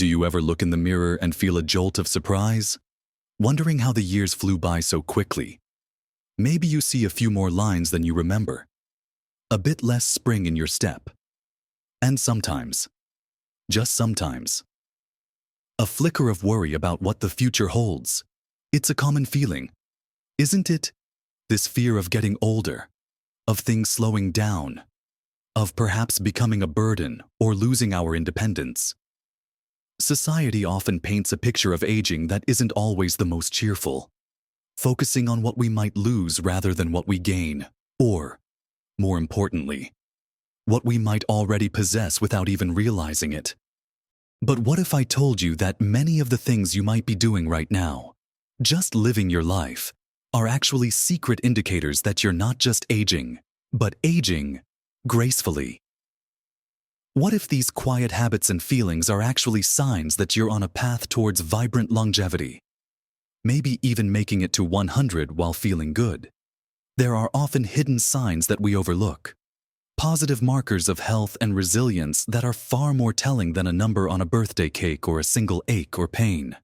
Do you ever look in the mirror and feel a jolt of surprise, wondering how the years flew by so quickly? Maybe you see a few more lines than you remember, a bit less spring in your step, and sometimes, just sometimes, a flicker of worry about what the future holds. It's a common feeling, isn't it? This fear of getting older, of things slowing down, of perhaps becoming a burden or losing our independence. Society often paints a picture of aging that isn't always the most cheerful, focusing on what we might lose rather than what we gain, or, more importantly, what we might already possess without even realizing it. But what if I told you that many of the things you might be doing right now, just living your life, are actually secret indicators that you're not just aging, but aging gracefully? What if these quiet habits and feelings are actually signs that you're on a path towards vibrant longevity? Maybe even making it to 100 while feeling good. There are often hidden signs that we overlook, positive markers of health and resilience that are far more telling than a number on a birthday cake or a single ache or pain.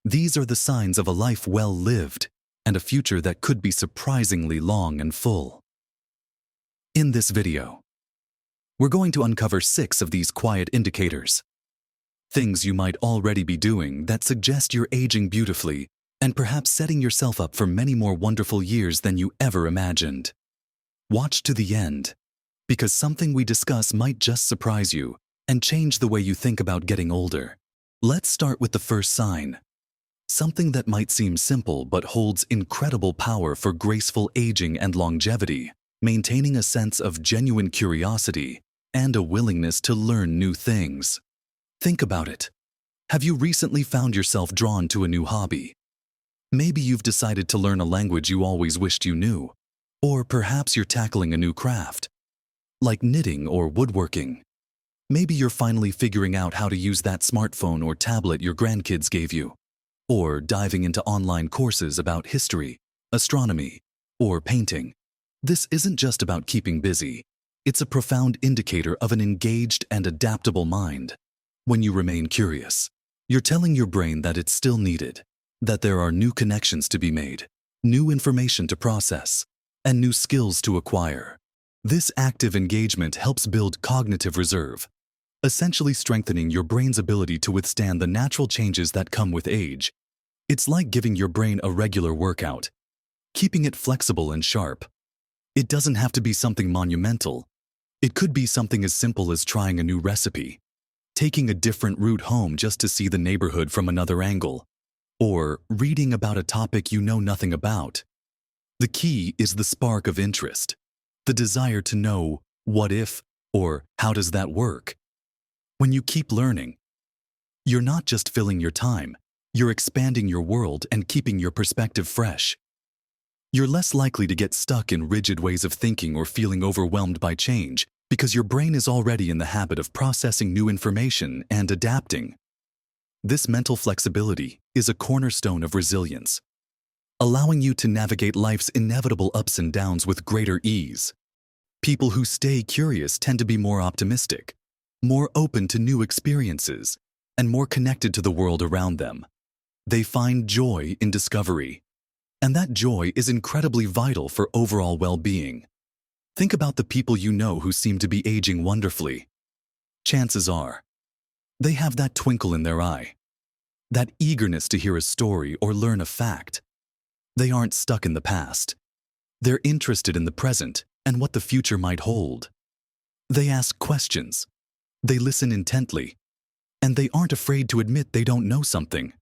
These are the signs of a life well lived and a future that could be surprisingly long and full. In this video, we're going to uncover 6 of these quiet indicators. Things you might already be doing that suggest you're aging beautifully and perhaps setting yourself up for many more wonderful years than you ever imagined. Watch to the end, because something we discuss might just surprise you and change the way you think about getting older. Let's start with the first sign. Something that might seem simple but holds incredible power for graceful aging and longevity: maintaining a sense of genuine curiosity and a willingness to learn new things. Think about it. Have you recently found yourself drawn to a new hobby? Maybe you've decided to learn a language you always wished you knew, or perhaps you're tackling a new craft, like knitting or woodworking. Maybe you're finally figuring out how to use that smartphone or tablet your grandkids gave you, or diving into online courses about history, astronomy, or painting. This isn't just about keeping busy. It's a profound indicator of an engaged and adaptable mind. When you remain curious, you're telling your brain that it's still needed, that there are new connections to be made, new information to process, and new skills to acquire. This active engagement helps build cognitive reserve, essentially strengthening your brain's ability to withstand the natural changes that come with age. It's like giving your brain a regular workout, keeping it flexible and sharp. It doesn't have to be something monumental. It could be something as simple as trying a new recipe, taking a different route home just to see the neighborhood from another angle, or reading about a topic you know nothing about. The key is the spark of interest, the desire to know what if or how does that work. When you keep learning, you're not just filling your time, you're expanding your world and keeping your perspective fresh. You're less likely to get stuck in rigid ways of thinking or feeling overwhelmed by change because your brain is already in the habit of processing new information and adapting. This mental flexibility is a cornerstone of resilience, allowing you to navigate life's inevitable ups and downs with greater ease. People who stay curious tend to be more optimistic, more open to new experiences, and more connected to the world around them. They find joy in discovery, and that joy is incredibly vital for overall well-being. Think about the people you know who seem to be aging wonderfully. Chances are, they have that twinkle in their eye, that eagerness to hear a story or learn a fact. They aren't stuck in the past. They're interested in the present and what the future might hold. They ask questions, they listen intently, and they aren't afraid to admit they don't know something.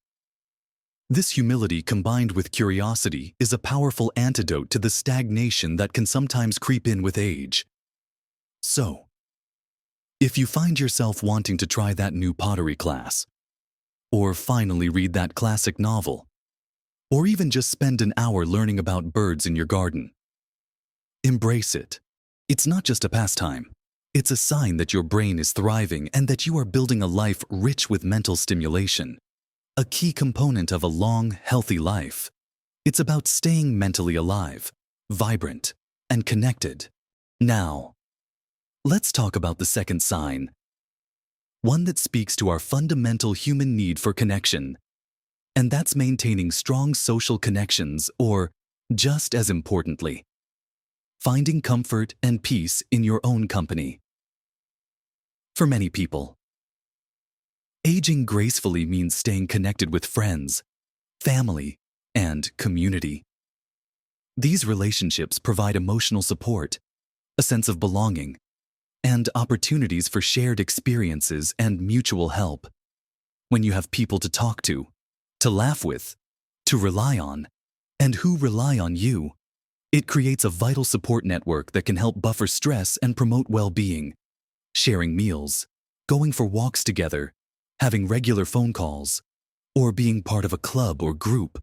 This humility combined with curiosity is a powerful antidote to the stagnation that can sometimes creep in with age. So, if you find yourself wanting to try that new pottery class, or finally read that classic novel, or even just spend an hour learning about birds in your garden, embrace it. It's not just a pastime. It's a sign that your brain is thriving and that you are building a life rich with mental stimulation. A key component of a long, healthy life. It's about staying mentally alive, vibrant, and connected. Now, let's talk about the second sign. one that speaks to our fundamental human need for connection. And that's maintaining strong social connections, or, just as importantly, finding comfort and peace in your own company. For many people, aging gracefully means staying connected with friends, family, and community. These relationships provide emotional support, a sense of belonging, and opportunities for shared experiences and mutual help. When you have people to talk to laugh with, to rely on, and who rely on you, it creates a vital support network that can help buffer stress and promote well-being. Sharing meals, going for walks together, having regular phone calls, or being part of a club or group.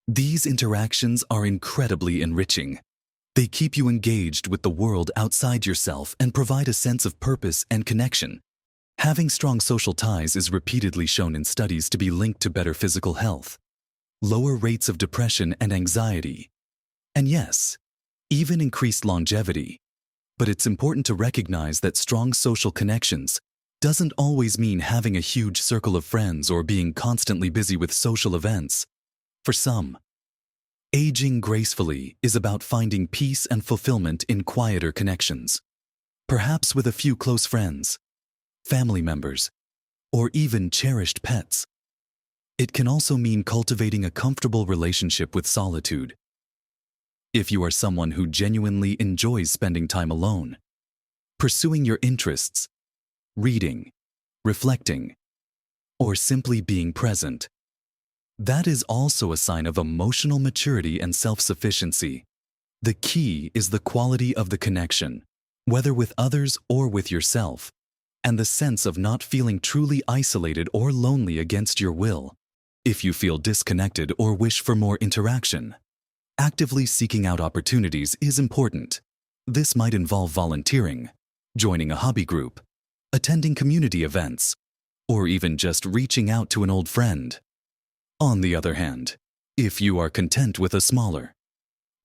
These interactions are incredibly enriching. They keep you engaged with the world outside yourself and provide a sense of purpose and connection. Having strong social ties is repeatedly shown in studies to be linked to better physical health, lower rates of depression and anxiety, and yes, even increased longevity. But it's important to recognize that strong social connections doesn't always mean having a huge circle of friends or being constantly busy with social events. For some, aging gracefully is about finding peace and fulfillment in quieter connections, perhaps with a few close friends, family members, or even cherished pets. It can also mean cultivating a comfortable relationship with solitude. If you are someone who genuinely enjoys spending time alone, pursuing your interests, reading, reflecting, or simply being present, that is also a sign of emotional maturity and self-sufficiency. The key is the quality of the connection, whether with others or with yourself, and the sense of not feeling truly isolated or lonely against your will. If you feel disconnected or wish for more interaction, actively seeking out opportunities is important. This might involve volunteering, joining a hobby group, attending community events, or even just reaching out to an old friend. On the other hand, if you are content with a smaller,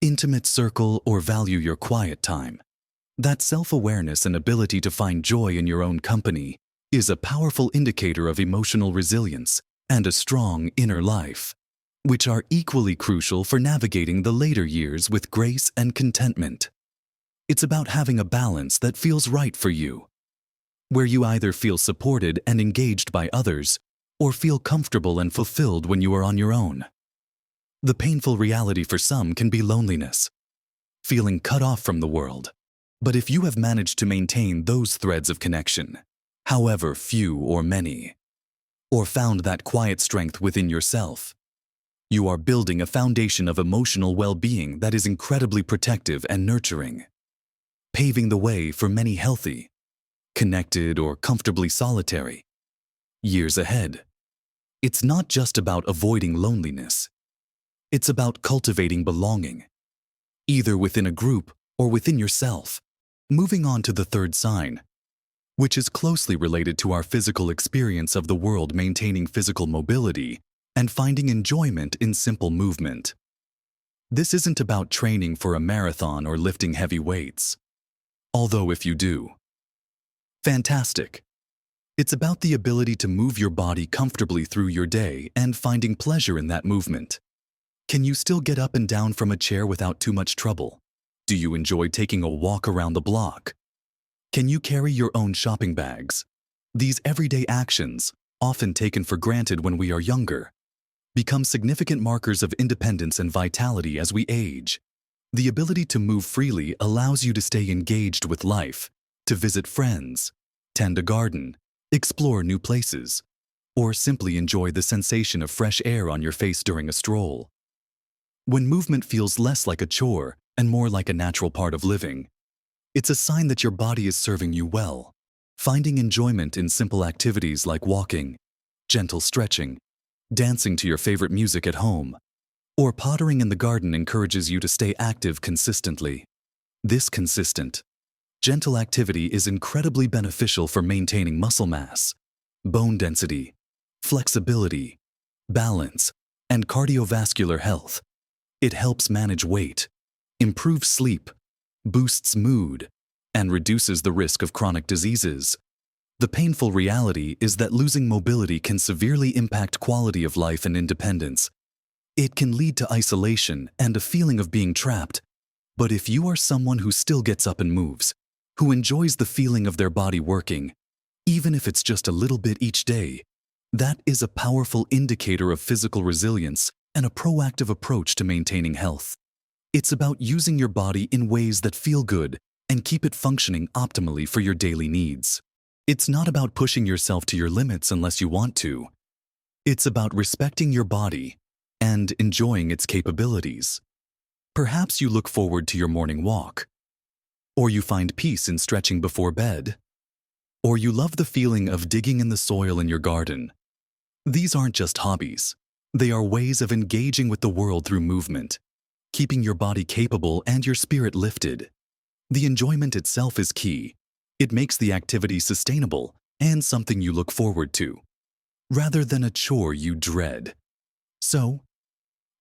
intimate circle or value your quiet time, that self-awareness and ability to find joy in your own company is a powerful indicator of emotional resilience and a strong inner life, which are equally crucial for navigating the later years with grace and contentment. It's about having a balance that feels right for you, where you either feel supported and engaged by others or feel comfortable and fulfilled when you are on your own. The painful reality for some can be loneliness, feeling cut off from the world. But if you have managed to maintain those threads of connection, however few or many, or found that quiet strength within yourself, you are building a foundation of emotional well-being that is incredibly protective and nurturing, paving the way for many healthy, connected, or comfortably solitary years ahead. It's not just about avoiding loneliness. It's about cultivating belonging, either within a group or within yourself. Moving on to the third sign, which is closely related to our physical experience of the world, maintaining physical mobility and finding enjoyment in simple movement. This isn't about training for a marathon or lifting heavy weights. Although if you do, fantastic. It's about the ability to move your body comfortably through your day and finding pleasure in that movement. Can you still get up and down from a chair without too much trouble? Do you enjoy taking a walk around the block? Can you carry your own shopping bags? These everyday actions, often taken for granted when we are younger, become significant markers of independence and vitality as we age. The ability to move freely allows you to stay engaged with life, to visit friends, tend a garden, explore new places, or simply enjoy the sensation of fresh air on your face during a stroll. When movement feels less like a chore and more like a natural part of living, it's a sign that your body is serving you well. Finding enjoyment in simple activities like walking, gentle stretching, dancing to your favorite music at home, or pottering in the garden encourages you to stay active consistently. This consistent, gentle activity is incredibly beneficial for maintaining muscle mass, bone density, flexibility, balance, and cardiovascular health. It helps manage weight, improves sleep, boosts mood, and reduces the risk of chronic diseases. The painful reality is that losing mobility can severely impact quality of life and independence. It can lead to isolation and a feeling of being trapped. But if you are someone who still gets up and moves, who enjoys the feeling of their body working, even if it's just a little bit each day, that is a powerful indicator of physical resilience and a proactive approach to maintaining health. It's about using your body in ways that feel good and keep it functioning optimally for your daily needs. It's not about pushing yourself to your limits unless you want to. It's about respecting your body and enjoying its capabilities. Perhaps you look forward to your morning walk, or you find peace in stretching before bed, or you love the feeling of digging in the soil in your garden. These aren't just hobbies. They are ways of engaging with the world through movement, keeping your body capable and your spirit lifted. The enjoyment itself is key. It makes the activity sustainable and something you look forward to, rather than a chore you dread. So,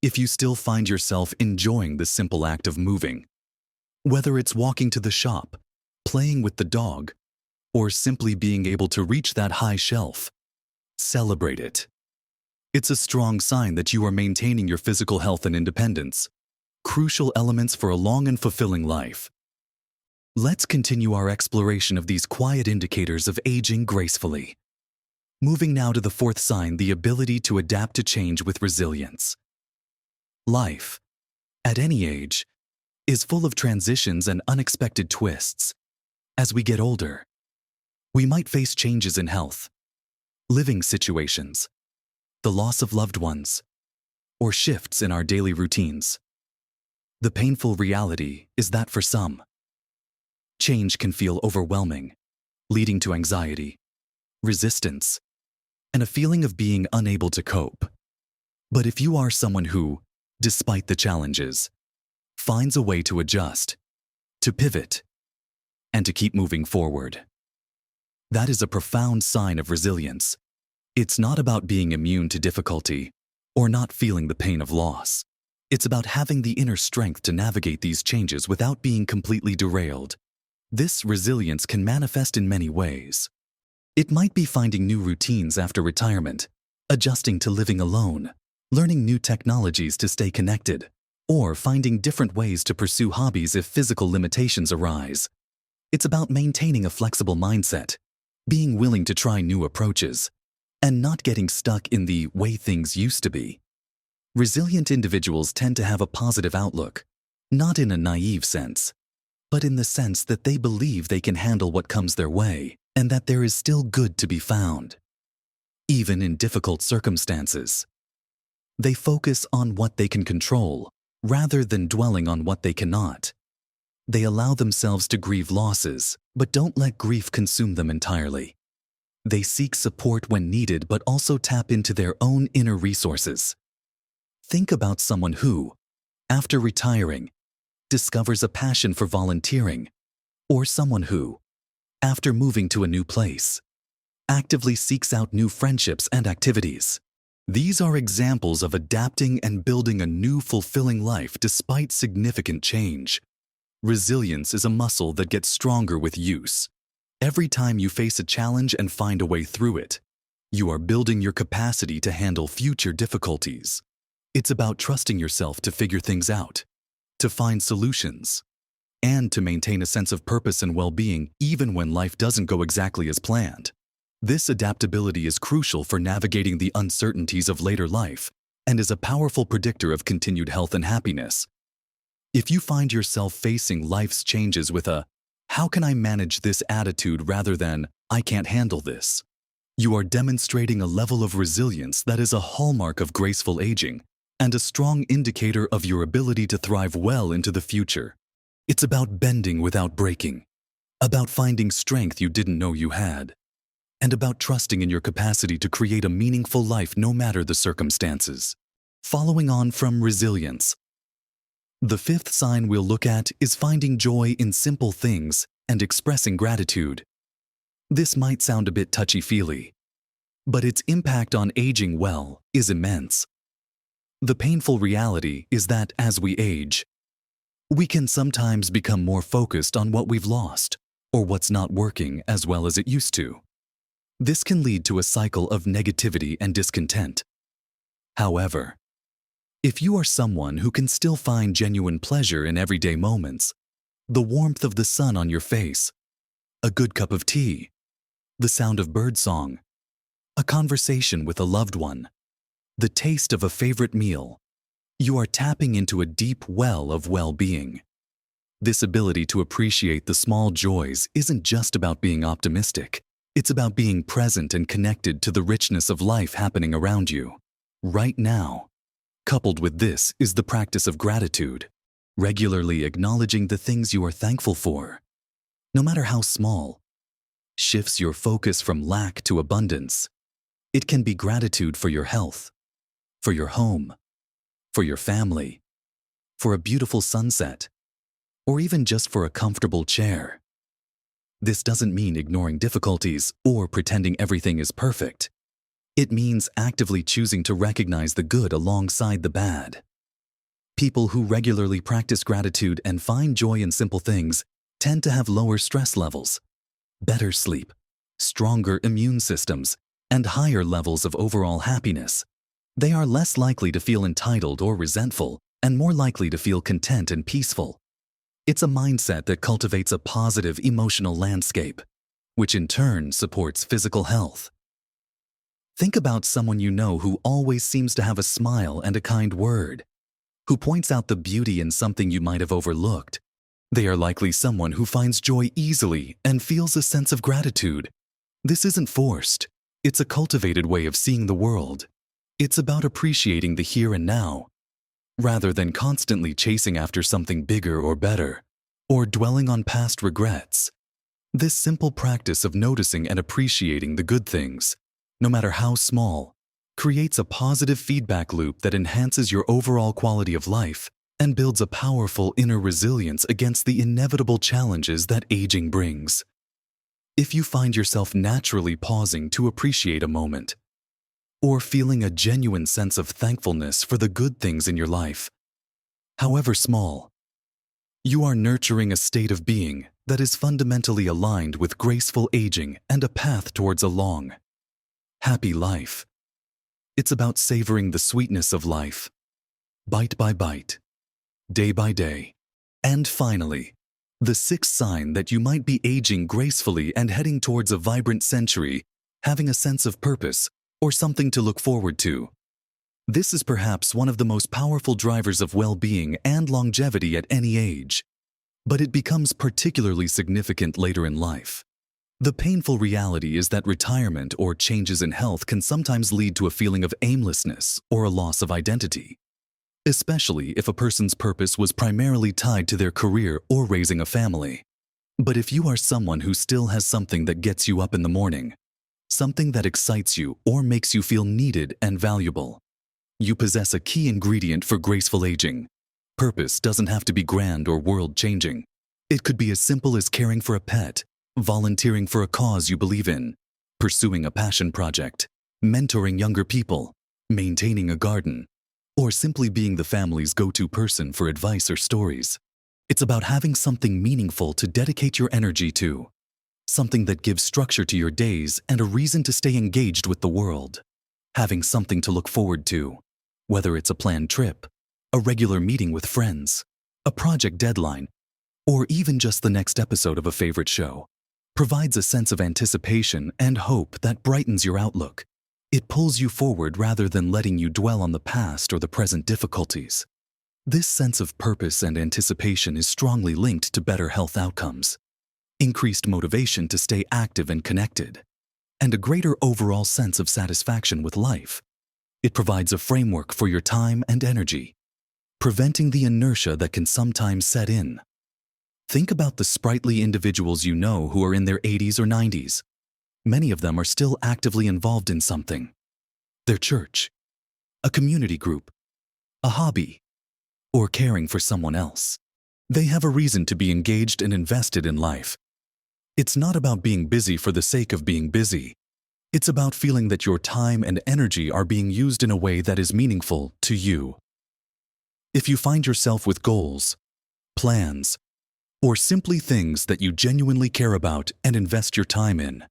if you still find yourself enjoying the simple act of moving, whether it's walking to the shop, playing with the dog, or simply being able to reach that high shelf, celebrate it. It's a strong sign that you are maintaining your physical health and independence, crucial elements for a long and fulfilling life. Let's continue our exploration of these quiet indicators of aging gracefully. Moving now to the fourth sign, the ability to adapt to change with resilience. Life, at any age, is full of transitions and unexpected twists. As we get older, we might face changes in health, living situations, the loss of loved ones, or shifts in our daily routines. The painful reality is that for some, change can feel overwhelming, leading to anxiety, resistance, and a feeling of being unable to cope. But if you are someone who, despite the challenges, finds a way to adjust, to pivot, and to keep moving forward, that is a profound sign of resilience. It's not about being immune to difficulty or not feeling the pain of loss. It's about having the inner strength to navigate these changes without being completely derailed. This resilience can manifest in many ways. It might be finding new routines after retirement, adjusting to living alone, learning new technologies to stay connected, or finding different ways to pursue hobbies if physical limitations arise. It's about maintaining a flexible mindset, being willing to try new approaches, and not getting stuck in the way things used to be. Resilient individuals tend to have a positive outlook, not in a naive sense, but in the sense that they believe they can handle what comes their way and that there is still good to be found, even in difficult circumstances. They focus on what they can control rather than dwelling on what they cannot. They allow themselves to grieve losses, but don't let grief consume them entirely. They seek support when needed, but also tap into their own inner resources. Think about someone who, after retiring, discovers a passion for volunteering, or someone who, after moving to a new place, actively seeks out new friendships and activities. These are examples of adapting and building a new fulfilling life despite significant change. Resilience is a muscle that gets stronger with use. Every time you face a challenge and find a way through it, you are building your capacity to handle future difficulties. It's about trusting yourself to figure things out, to find solutions, and to maintain a sense of purpose and well-being even when life doesn't go exactly as planned. This adaptability is crucial for navigating the uncertainties of later life and is a powerful predictor of continued health and happiness. If you find yourself facing life's changes with a "how can I manage this" attitude rather than "I can't handle this," you are demonstrating a level of resilience that is a hallmark of graceful aging and a strong indicator of your ability to thrive well into the future. It's about bending without breaking, about finding strength you didn't know you had, and about trusting in your capacity to create a meaningful life no matter the circumstances. Following on from resilience, the fifth sign we'll look at is finding joy in simple things and expressing gratitude. This might sound a bit touchy-feely, but its impact on aging well is immense. The painful reality is that as we age, we can sometimes become more focused on what we've lost or what's not working as well as it used to. This can lead to a cycle of negativity and discontent. However, if you are someone who can still find genuine pleasure in everyday moments, the warmth of the sun on your face, a good cup of tea, the sound of birdsong, a conversation with a loved one, the taste of a favorite meal, you are tapping into a deep well of well-being. This ability to appreciate the small joys isn't just about being optimistic. It's about being present and connected to the richness of life happening around you, right now. Coupled with this is the practice of gratitude, regularly acknowledging the things you are thankful for, no matter how small, shifts your focus from lack to abundance. It can be gratitude for your health, for your home, for your family, for a beautiful sunset, or even just for a comfortable chair. This doesn't mean ignoring difficulties or pretending everything is perfect. It means actively choosing to recognize the good alongside the bad. People who regularly practice gratitude and find joy in simple things tend to have lower stress levels, better sleep, stronger immune systems, and higher levels of overall happiness. They are less likely to feel entitled or resentful and more likely to feel content and peaceful. It's a mindset that cultivates a positive emotional landscape, which in turn supports physical health. Think about someone you know who always seems to have a smile and a kind word, who points out the beauty in something you might have overlooked. They are likely someone who finds joy easily and feels a sense of gratitude. This isn't forced. It's a cultivated way of seeing the world. It's about appreciating the here and now, rather than constantly chasing after something bigger or better, or dwelling on past regrets. This simple practice of noticing and appreciating the good things, no matter how small, creates a positive feedback loop that enhances your overall quality of life and builds a powerful inner resilience against the inevitable challenges that aging brings. If you find yourself naturally pausing to appreciate a moment, or feeling a genuine sense of thankfulness for the good things in your life, however small, you are nurturing a state of being that is fundamentally aligned with graceful aging and a path towards a long, happy life. It's about savoring the sweetness of life, bite by bite, day by day. And finally, the sixth sign that you might be aging gracefully and heading towards a vibrant century, having a sense of purpose or something to look forward to. This is perhaps one of the most powerful drivers of well-being and longevity at any age, but it becomes particularly significant later in life. The painful reality is that retirement or changes in health can sometimes lead to a feeling of aimlessness or a loss of identity, especially if a person's purpose was primarily tied to their career or raising a family. But if you are someone who still has something that gets you up in the morning, something that excites you or makes you feel needed and valuable, you possess a key ingredient for graceful aging. Purpose doesn't have to be grand or world-changing. It could be as simple as caring for a pet, volunteering for a cause you believe in, pursuing a passion project, mentoring younger people, maintaining a garden, or simply being the family's go-to person for advice or stories. It's about having something meaningful to dedicate your energy to, something that gives structure to your days and a reason to stay engaged with the world. Having something to look forward to, whether it's a planned trip, a regular meeting with friends, a project deadline, or even just the next episode of a favorite show, provides a sense of anticipation and hope that brightens your outlook. It pulls you forward rather than letting you dwell on the past or the present difficulties. This sense of purpose and anticipation is strongly linked to better health outcomes, increased motivation to stay active and connected, and a greater overall sense of satisfaction with life. It provides a framework for your time and energy, preventing the inertia that can sometimes set in. Think about the sprightly individuals you know who are in their 80s or 90s. Many of them are still actively involved in something. Their church, a community group, a hobby, or caring for someone else. They have a reason to be engaged and invested in life. It's not about being busy for the sake of being busy. It's about feeling that your time and energy are being used in a way that is meaningful to you. If you find yourself with goals, plans, or simply things that you genuinely care about and invest your time in,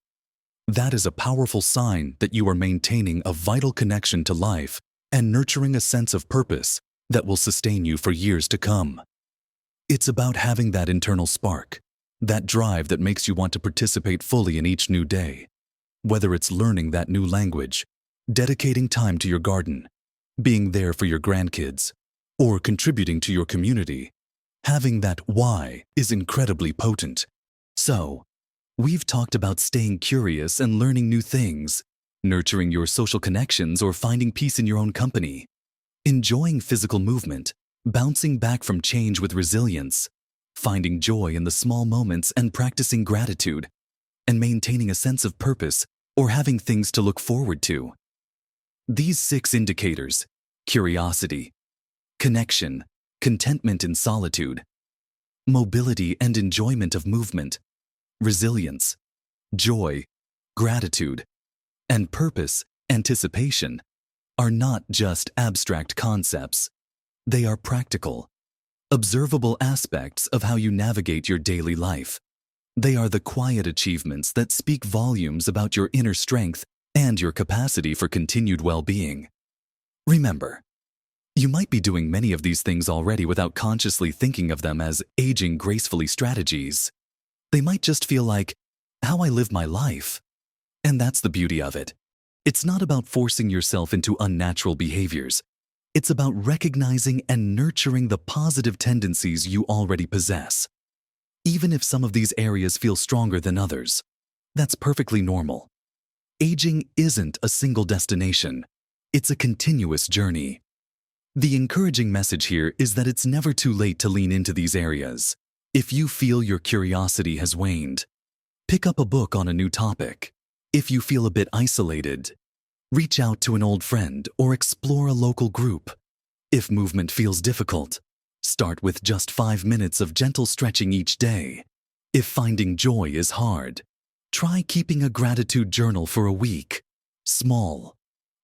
That is a powerful sign that you are maintaining a vital connection to life and nurturing a sense of purpose that will sustain you for years to come. It's about having that internal spark, that drive that makes you want to participate fully in each new day. Whether it's learning that new language, dedicating time to your garden, being there for your grandkids, or contributing to your community, having that why is incredibly potent. So, we've talked about staying curious and learning new things, nurturing your social connections or finding peace in your own company, enjoying physical movement, bouncing back from change with resilience, finding joy in the small moments and practicing gratitude, and maintaining a sense of purpose or having things to look forward to. These 6 indicators, curiosity, connection, contentment in solitude, mobility and enjoyment of movement, resilience, joy, gratitude, and purpose, anticipation, are not just abstract concepts. They are practical, observable aspects of how you navigate your daily life. They are the quiet achievements that speak volumes about your inner strength and your capacity for continued well-being. Remember, you might be doing many of these things already without consciously thinking of them as aging gracefully strategies. They might just feel like how I live my life. And that's the beauty of it. It's not about forcing yourself into unnatural behaviors. It's about recognizing and nurturing the positive tendencies you already possess. Even if some of these areas feel stronger than others, that's perfectly normal. Aging isn't a single destination. It's a continuous journey. The encouraging message here is that it's never too late to lean into these areas. If you feel your curiosity has waned, pick up a book on a new topic. If you feel a bit isolated, reach out to an old friend or explore a local group. If movement feels difficult, start with just 5 minutes of gentle stretching each day. If finding joy is hard, try keeping a gratitude journal for a week. Small,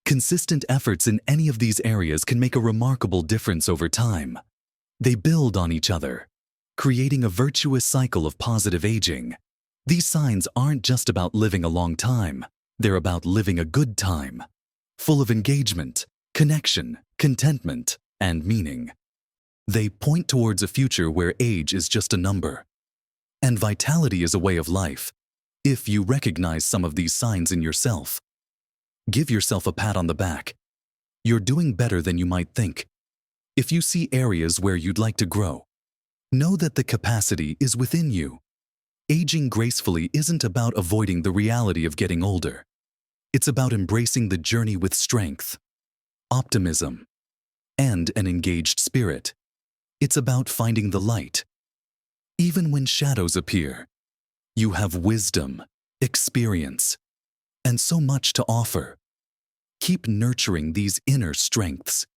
consistent efforts in any of these areas can make a remarkable difference over time. They build on each other, creating a virtuous cycle of positive aging. These signs aren't just about living a long time. They're about living a good time, full of engagement, connection, contentment, and meaning. They point towards a future where age is just a number, and vitality is a way of life. If you recognize some of these signs in yourself, give yourself a pat on the back. You're doing better than you might think. If you see areas where you'd like to grow, know that the capacity is within you. Aging gracefully isn't about avoiding the reality of getting older. It's about embracing the journey with strength, optimism, and an engaged spirit. It's about finding the light. Even when shadows appear, you have wisdom, experience, and so much to offer. Keep nurturing these inner strengths.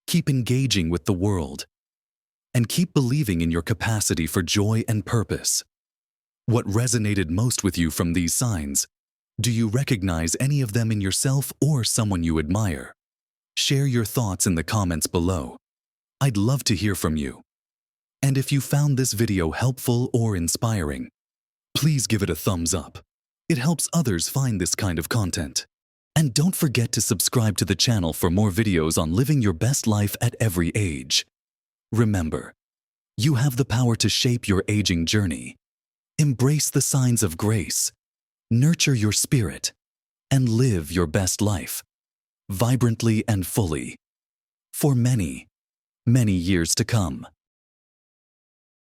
Keep engaging with the world, and keep believing in your capacity for joy and purpose. What resonated most with you from these signs? Do you recognize any of them in yourself or someone you admire? Share your thoughts in the comments below. I'd love to hear from you. And if you found this video helpful or inspiring, please give it a thumbs up. It helps others find this kind of content. And don't forget to subscribe to the channel for more videos on living your best life at every age. Remember, you have the power to shape your aging journey. Embrace the signs of grace, nurture your spirit, and live your best life, vibrantly and fully, for many, many years to come.